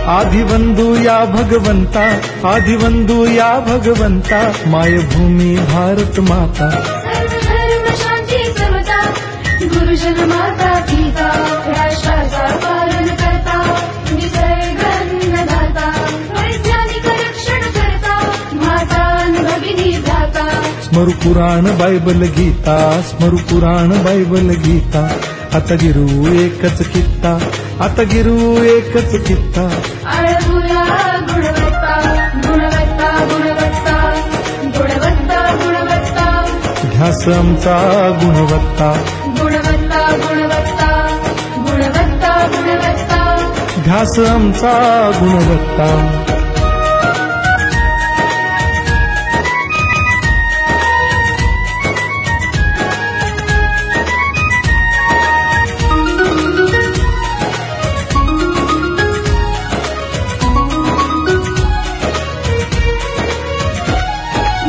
आदिवंदू या भगवंता, आदिवंदू या भगवंता, मायभूमी भारत माता. सर्व धर्म शांती समता, गुरुजन माता पिता, राष्ट्राचा पालन करता, निसर्ग अन्नदाता, वैज्ञानिक रक्षण करता, माता भगिनी भ्राता. स्मरू पुराण बायबल गीता, स्मरू पुराण बायबल गीता. आता गिरू एकच कित्ता, आता गिरू एकच कित्ता. आळवूया गुणवत्ता, गुणवत्ता, गुणवत्ता, गुणवत्ता, गुणवत्ता. ध्यास आमचा गुणवत्ता, गुणवत्ता, गुणवत्ता, गुणवत्ता, गुणवत्ता. ध्यास आमचा गुणवत्ता.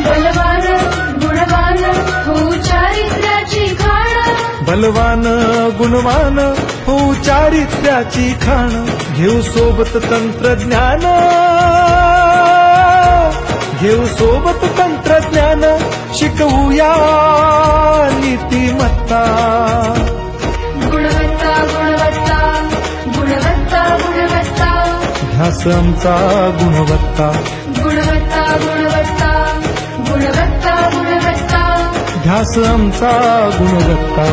बलवान गुणवान होऊ चारित्र्याची खाण, बलवान गुणवान होऊ चारित्र्याची खाण. घेऊ सोबत तंत्रज्ञान, घेऊ सोबत तंत्रज्ञान. शिकवूया नीतिमत्ता. गुणवत्ता, गुणवत्ता, गुणवत्ता, गुणवत्ता. ध्यास आमचा गुणवत्ता, गुणवत्ता, गुणवत्ता, गुणवत्ता, गुणवत्ता. ध्यास आमचा गुणवत्ता.